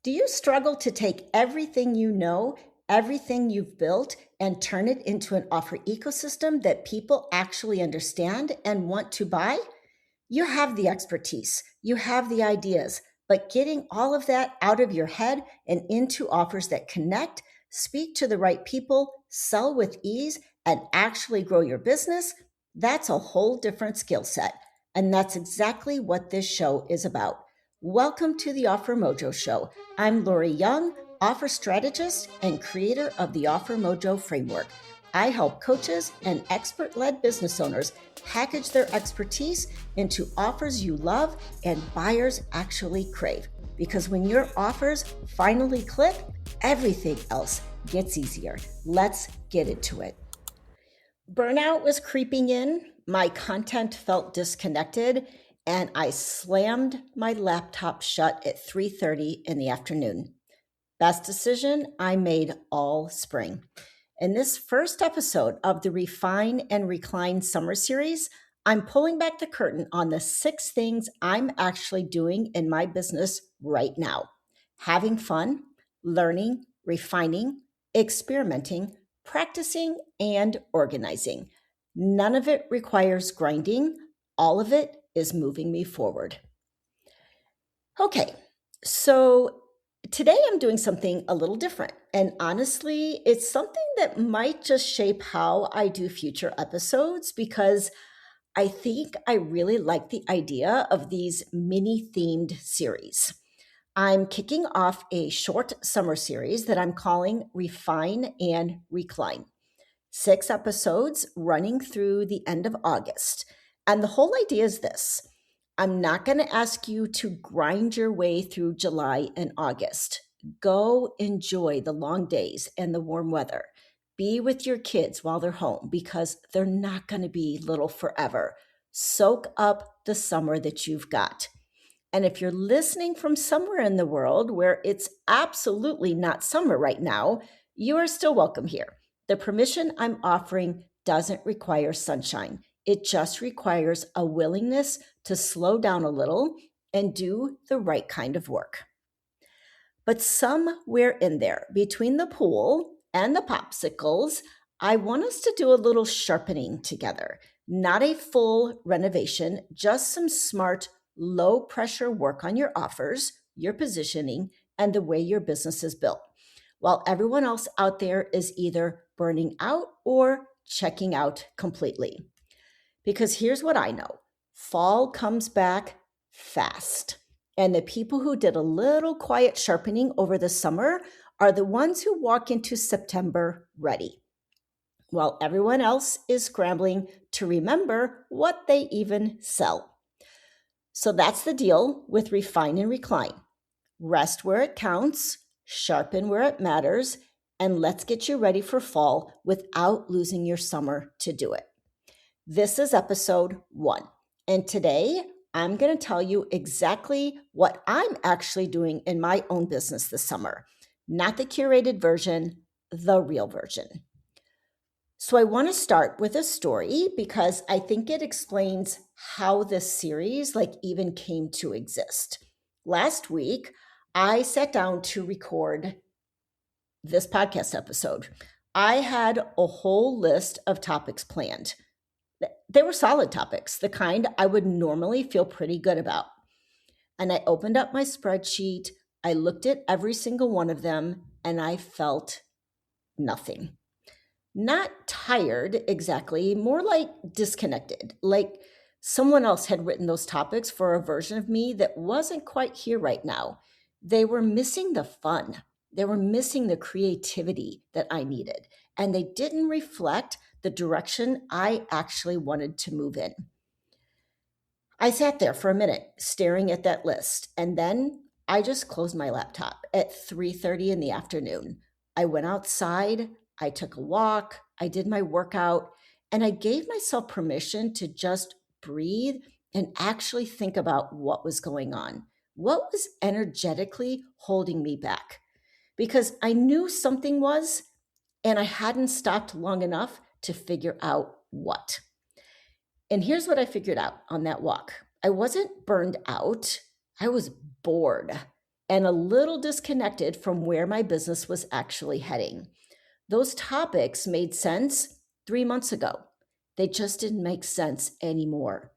Do you struggle to take everything you know, everything you've built, and turn it into an offer ecosystem that people actually understand and want to buy? You have the expertise, you have the ideas, but getting all of that out of your head and into offers that connect, speak to the right people, sell with ease, and actually grow your business, that's a whole different skill set. And that's exactly what this show is about. Welcome to the Offer Mojo Show. I'm Lori Young, offer strategist and creator of the Offer Mojo framework. I help coaches and expert-led business owners package their expertise into offers you love and buyers actually crave. Because when your offers finally click, everything else gets easier. Let's get into it. Burnout was creeping in. My content felt disconnected, and I slammed my laptop shut at 3:30 in the afternoon. Best decision I made all spring. In this first episode of the Refine and Recline summer series, I'm pulling back the curtain on the 6 things I'm actually doing in my business right now. Having fun, learning, refining, experimenting, practicing, and organizing. None of it requires grinding. All of it is moving me forward. Okay, so today I'm doing something a little different. And honestly, it's something that might just shape how I do future episodes because I think I really like the idea of these mini themed series. I'm kicking off a short summer series that I'm calling Refine and Recline. 6 episodes running through the end of August. And the whole idea is this. I'm not going to ask you to grind your way through July and August. Go enjoy the long days and the warm weather. Be with your kids while they're home because they're not going to be little forever. Soak up the summer that you've got. And if you're listening from somewhere in the world where it's absolutely not summer right now, you are still welcome here. The permission I'm offering doesn't require sunshine. It just requires a willingness to slow down a little and do the right kind of work. But somewhere in there, between the pool and the popsicles, I want us to do a little sharpening together. Not a full renovation, just some smart, low pressure work on your offers, your positioning, and the way your business is built. While everyone else out there is either burning out or checking out completely. Because here's what I know. Fall comes back fast. And the people who did a little quiet sharpening over the summer are the ones who walk into September ready, while everyone else is scrambling to remember what they even sell. So that's the deal with Refine and Recline. Rest where it counts, sharpen where it matters, and let's get you ready for fall without losing your summer to do it. This is episode 1, and today I'm going to tell you exactly what I'm actually doing in my own business this summer. Not the curated version, the real version. So I want to start with a story because I think it explains how this series even came to exist. Last week, I sat down to record this podcast episode. I had a whole list of topics planned. They were solid topics, the kind I would normally feel pretty good about. And I opened up my spreadsheet, I looked at every single one of them, and I felt nothing. Not tired exactly, more like disconnected, like someone else had written those topics for a version of me that wasn't quite here right now. They were missing the fun. They were missing the creativity that I needed, and they didn't reflect the direction I actually wanted to move in. I sat there for a minute staring at that list, and then I just closed my laptop at 3:30 in the afternoon. I went outside, I took a walk, I did my workout, and I gave myself permission to just breathe and actually think about what was going on. What was energetically holding me back? Because I knew something was, and I hadn't stopped long enough to figure out what. And here's what I figured out on that walk. I wasn't burned out. I was bored. and a little disconnected from where my business was actually heading. Those topics made sense 3 months ago. They just didn't make sense anymore.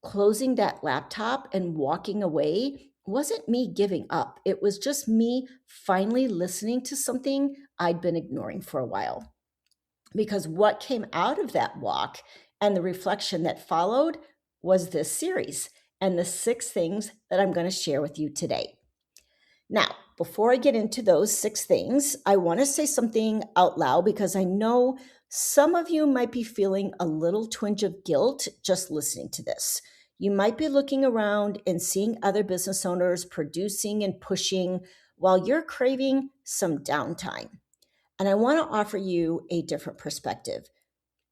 Closing that laptop and walking away wasn't me giving up. It was just me finally listening to something I'd been ignoring for a while. Because what came out of that walk and the reflection that followed was this series and the 6 things that I'm going to share with you today. Now, before I get into those 6 things, I want to say something out loud because I know some of you might be feeling a little twinge of guilt just listening to this. You might be looking around and seeing other business owners producing and pushing while you're craving some downtime. And I want to offer you a different perspective.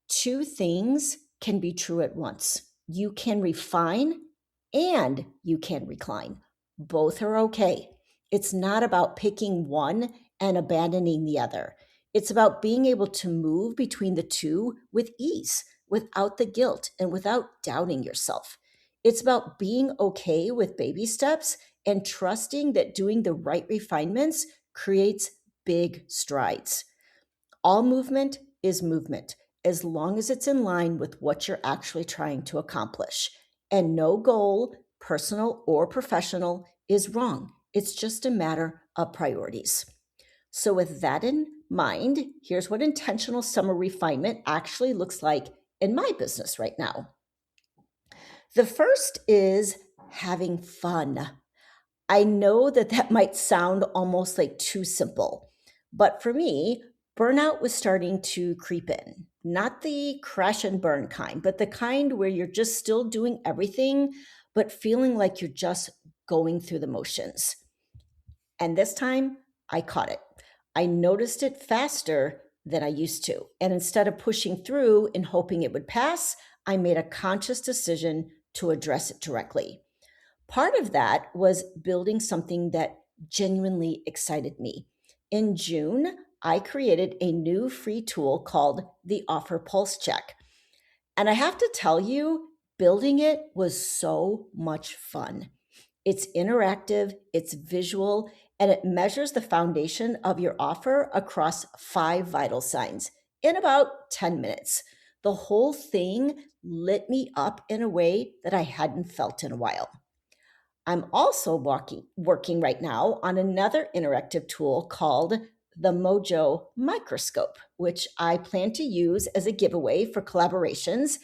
2 things can be true at once. You can refine and you can recline. Both are okay. It's not about picking one and abandoning the other. It's about being able to move between the two with ease, without the guilt and without doubting yourself. It's about being okay with baby steps and trusting that doing the right refinements creates big strides. All movement is movement as long as it's in line with what you're actually trying to accomplish. And no goal, personal or professional, is wrong. It's just a matter of priorities. So, with that in mind, here's what intentional summer refinement actually looks like in my business right now. The first is having fun. I know that that might sound almost like too simple, but for me, burnout was starting to creep in. Not the crash and burn kind, but the kind where you're just still doing everything, but feeling like you're just going through the motions. And this time, I caught it. I noticed it faster than I used to. And instead of pushing through and hoping it would pass, I made a conscious decision to address it directly. Part of that was building something that genuinely excited me. In June, I created a new free tool called the Offer Pulse Check. And I have to tell you, building it was so much fun. It's interactive, it's visual, and it measures the foundation of your offer across 5 vital signs in about 10 minutes. The whole thing lit me up in a way that I hadn't felt in a while. I'm also working right now on another interactive tool called the Mojo Microscope, which I plan to use as a giveaway for collaborations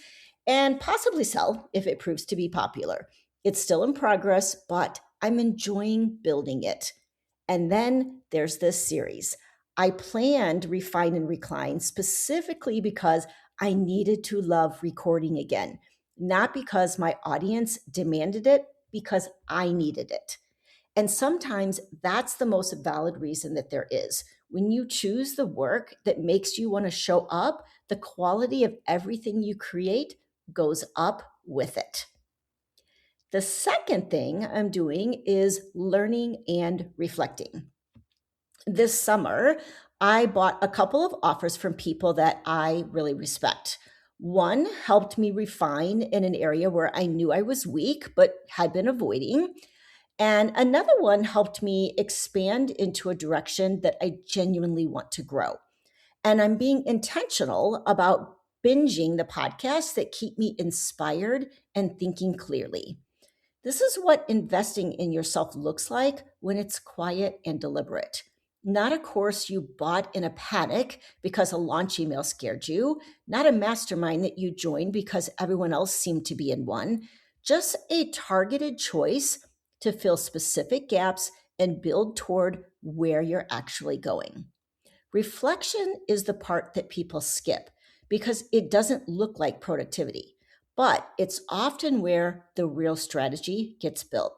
and possibly sell if it proves to be popular. It's still in progress, but I'm enjoying building it. And then there's this series. I planned Refine and Recline specifically because I needed to love recording again, not because my audience demanded it, because I needed it. And sometimes that's the most valid reason that there is. When you choose the work that makes you want to show up, the quality of everything you create goes up with it. The second thing I'm doing is learning and reflecting. This summer, I bought a couple of offers from people that I really respect. One helped me refine in an area where I knew I was weak but had been avoiding. And another one helped me expand into a direction that I genuinely want to grow. And I'm being intentional about binging the podcasts that keep me inspired and thinking clearly. This is what investing in yourself looks like when it's quiet and deliberate. Not a course you bought in a panic because a launch email scared you, not a mastermind that you joined because everyone else seemed to be in one, just a targeted choice to fill specific gaps and build toward where you're actually going. Reflection is the part that people skip because it doesn't look like productivity, but it's often where the real strategy gets built.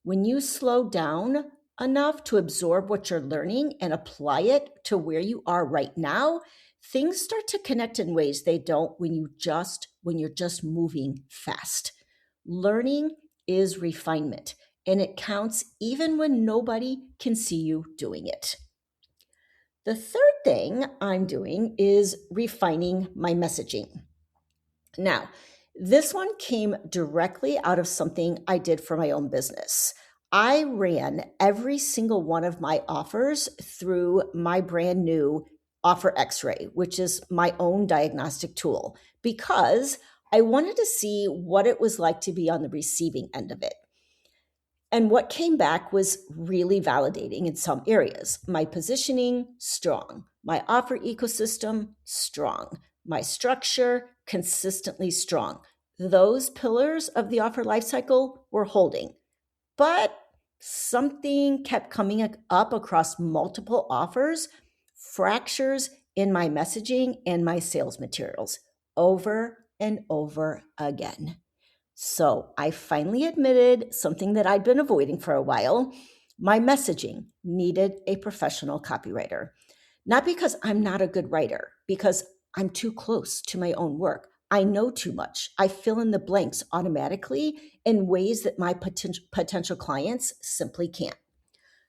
When you slow down enough to absorb what you're learning and apply it to where you are right now, things start to connect in ways they don't when you're just moving fast. Learning is refinement, and it counts even when nobody can see you doing it. The third thing I'm doing is refining my messaging. Now, this one came directly out of something I did for my own business. I ran every single one of my offers through my brand new Offer X-ray, which is my own diagnostic tool, because I wanted to see what it was like to be on the receiving end of it. And what came back was really validating in some areas. My positioning, strong. My offer ecosystem, strong. My structure, consistently strong. Those pillars of the offer lifecycle were holding. But something kept coming up across multiple offers, fractures in my messaging and my sales materials over and over again. So I finally admitted something that I'd been avoiding for a while. My messaging needed a professional copywriter. Not because I'm not a good writer, because I'm too close to my own work. I know too much. I fill in the blanks automatically in ways that my potential clients simply can't.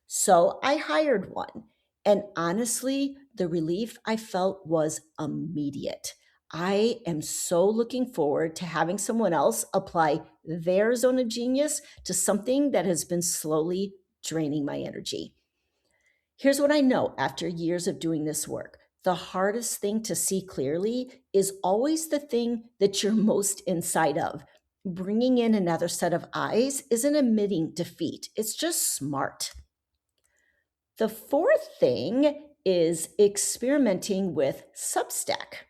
So I hired one. And honestly, the relief I felt was immediate. I am so looking forward to having someone else apply their zone of genius to something that has been slowly draining my energy. Here's what I know after years of doing this work. The hardest thing to see clearly is always the thing that you're most inside of. Bringing in another set of eyes isn't admitting defeat, it's just smart. The fourth thing is experimenting with Substack.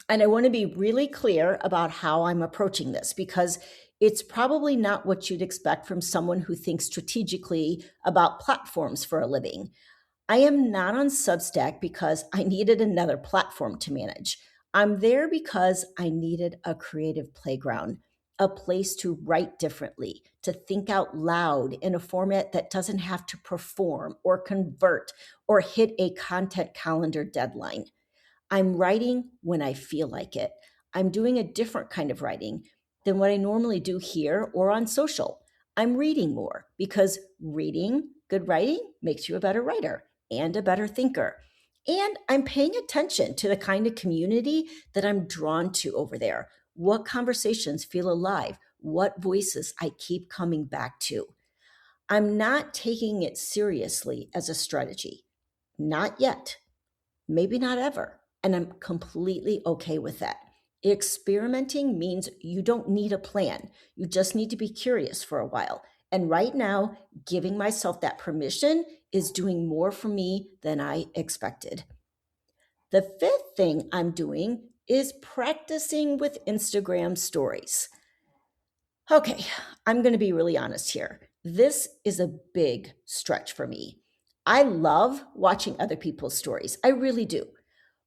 And I want to be really clear about how I'm approaching this, because it's probably not what you'd expect from someone who thinks strategically about platforms for a living. I am not on Substack because I needed another platform to manage. I'm there because I needed a creative playground, a place to write differently, to think out loud in a format that doesn't have to perform or convert or hit a content calendar deadline. I'm writing when I feel like it. I'm doing a different kind of writing than what I normally do here or on social. I'm reading more because reading good writing makes you a better writer and a better thinker. And I'm paying attention to the kind of community that I'm drawn to over there. What conversations feel alive? What voices I keep coming back to? I'm not taking it seriously as a strategy. Not yet. Maybe not ever. And I'm completely okay with that. Experimenting means you don't need a plan. You just need to be curious for a while. And right now, giving myself that permission is doing more for me than I expected. The fifth thing I'm doing is practicing with Instagram stories. Okay, I'm going to be really honest here. This is a big stretch for me. I love watching other people's stories. I really do.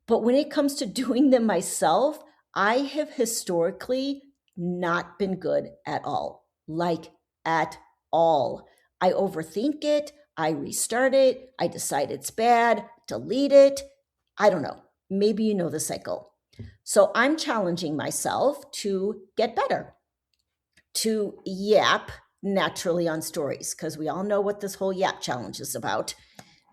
But when it comes to doing them myself, I have historically not been good at all. Like, at all. I overthink it. I restart it. I decide it's bad, delete it. I don't know. Maybe you know the cycle. So I'm challenging myself to get better, to yap naturally on stories, because we all know what this whole yap challenge is about,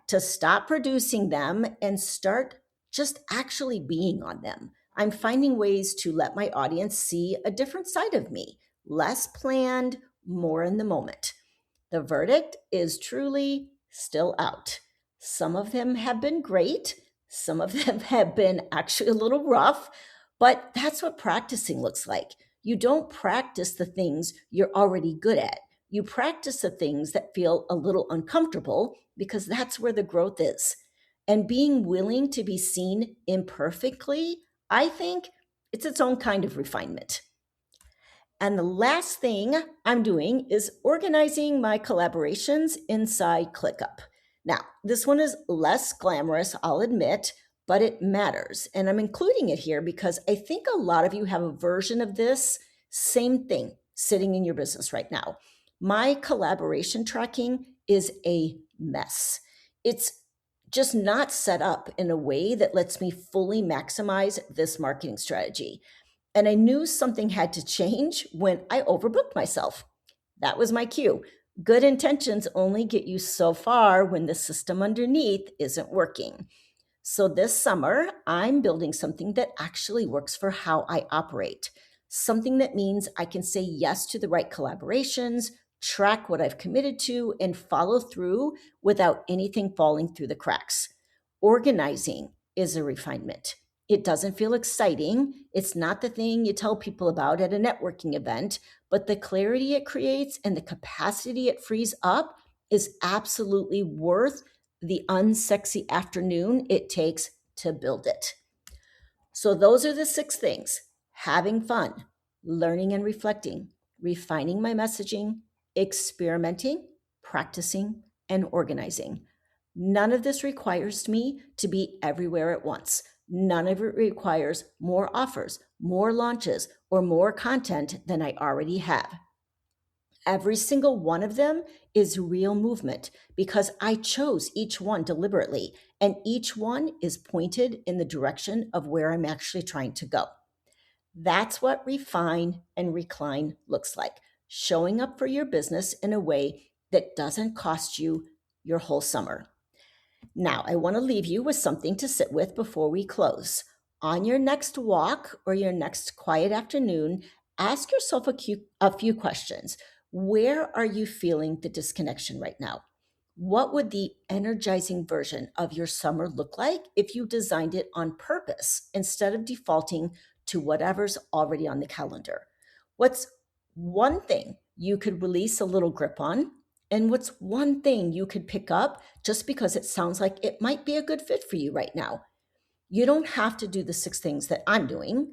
to stop producing them and start just actually being on them. I'm finding ways to let my audience see a different side of me, less planned, more in the moment. The verdict is truly still out. Some of them have been great. Some of them have been actually a little rough, but that's what practicing looks like. You don't practice the things you're already good at. You practice the things that feel a little uncomfortable because that's where the growth is. And being willing to be seen imperfectly, I think it's its own kind of refinement. And the last thing I'm doing is organizing my collaborations inside ClickUp. Now, this one is less glamorous, I'll admit, but it matters. And I'm including it here because I think a lot of you have a version of this same thing sitting in your business right now. My collaboration tracking is a mess. It's just not set up in a way that lets me fully maximize this marketing strategy. And I knew something had to change when I overbooked myself. That was my cue. Good intentions only get you so far when the system underneath isn't working. So this summer, I'm building something that actually works for how I operate. Something that means I can say yes to the right collaborations, track what I've committed to, and follow through without anything falling through the cracks. Organizing is a refinement. It doesn't feel exciting. It's not the thing you tell people about at a networking event, but the clarity it creates and the capacity it frees up is absolutely worth the unsexy afternoon it takes to build it. So, those are the 6 things: having fun, learning and reflecting, refining my messaging, experimenting, practicing, and organizing. None of this requires me to be everywhere at once. None of it requires more offers, more launches, or more content than I already have. Every single one of them is real movement because I chose each one deliberately, and each one is pointed in the direction of where I'm actually trying to go. That's what refine and recline looks like: showing up for your business in a way that doesn't cost you your whole summer. Now, I want to leave you with something to sit with before we close. On your next walk or your next quiet afternoon, ask yourself a few questions. Where are you feeling the disconnection right now? What would the energizing version of your summer look like if you designed it on purpose instead of defaulting to whatever's already on the calendar? What's one thing you could release a little grip on? And what's one thing you could pick up just because it sounds like it might be a good fit for you right now? You don't have to do the 6 things that I'm doing,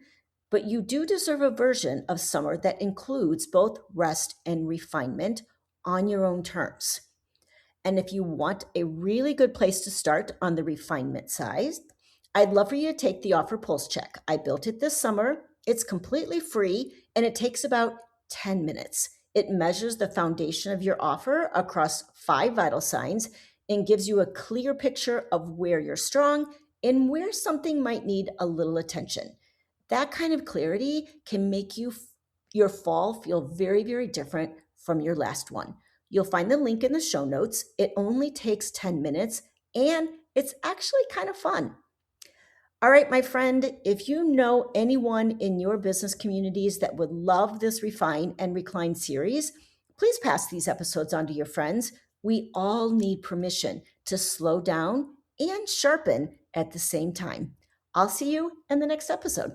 but you do deserve a version of summer that includes both rest and refinement on your own terms. And if you want a really good place to start on the refinement side, I'd love for you to take the offer pulse check. I built it this summer. It's completely free and it takes about 10 minutes. It measures the foundation of your offer across 5 vital signs and gives you a clear picture of where you're strong and where something might need a little attention. That kind of clarity can make your fall feel very, very different from your last one. You'll find the link in the show notes. It only takes 10 minutes and it's actually kind of fun. All right, my friend, if you know anyone in your business communities that would love this Refine and Recline series, please pass these episodes on to your friends. We all need permission to slow down and sharpen at the same time. I'll see you in the next episode.